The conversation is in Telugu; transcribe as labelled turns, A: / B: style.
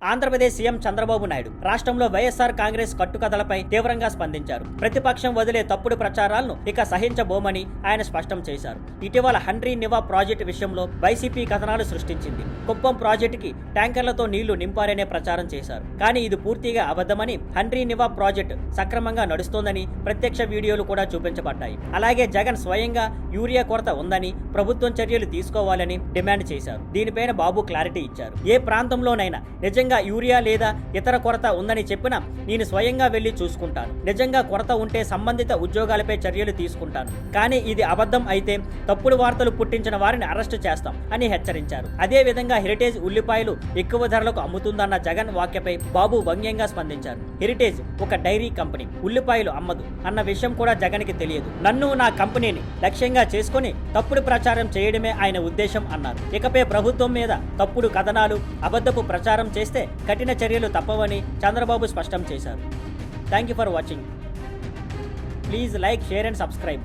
A: ఆంధ్రప్రదేశ్ సీఎం చంద్రబాబు నాయుడు రాష్ట్రంలో వైఎస్ఆర్ కాంగ్రెస్ కట్టుకథలపై తీవ్రంగా స్పందించారు. ప్రతిపక్షం వదిలే తప్పుడు ప్రచారాలను ఇక సహించబోమని ఆయన స్పష్టం చేశారు. ఇటీవల హండ్రీ నివా ప్రాజెక్టు విషయంలో వైసీపీ కథనాలు సృష్టించింది. కుప్పం ప్రాజెక్టుకి ట్యాంకర్లతో నీళ్లు నింపారనే ప్రచారం చేశారు. కానీ ఇది పూర్తిగా అబద్ధమని, హండ్రీ నివా ప్రాజెక్టు సక్రమంగా నడుస్తోందని ప్రత్యక్ష వీడియోలు కూడా చూపించబడ్డాయి. అలాగే జగన్ స్వయంగా యూరియా కొరత ఉందని, ప్రభుత్వం చర్యలు తీసుకోవాలని డిమాండ్ చేశారు. దీనిపైన బాబు క్లారిటీ ఇచ్చారు. ఏ ప్రాంతంలోనైనా నిజంగా యూరియా లేదా ఇతర కొరత ఉందని చెప్పినా నేను స్వయంగా వెళ్లి చూసుకుంటాను. నిజంగా కొరత ఉంటే సంబంధిత ఉద్యోగాలపై చర్యలు తీసుకుంటాను. కానీ ఇది అబద్ధం అయితే తప్పుడు వార్తలు పుట్టించిన వారిని అరెస్టు చేస్తాం అని హెచ్చరించారు. అదే విధంగా హెరిటేజ్ ఉల్లిపాయలు ఎక్కువ ధరలకు అమ్ముతుందన్న జగన్ వ్యాఖ్యపై బాబు వ్యంగ్యంగా స్పందించారు. హెరిటేజ్ ఒక డైరీ కంపెనీ, ఉల్లిపాయలు అమ్మదు అన్న విషయం కూడా జగన్కి తెలియదు. నన్ను, నా కంపెనీని లక్ష్యంగా చేసుకుని తప్పుడు ప్రచారం చేయడమే ఆయన ఉద్దేశం అన్నారు. ఇకపై ప్రభుత్వం మీద తప్పుడు కథనాలు, అబద్ధపు ప్రచారం చేస్తే కఠిన చర్యలు తప్పవని చంద్రబాబు స్పష్టం చేశారు. Thank you for watching. Please like, share and subscribe.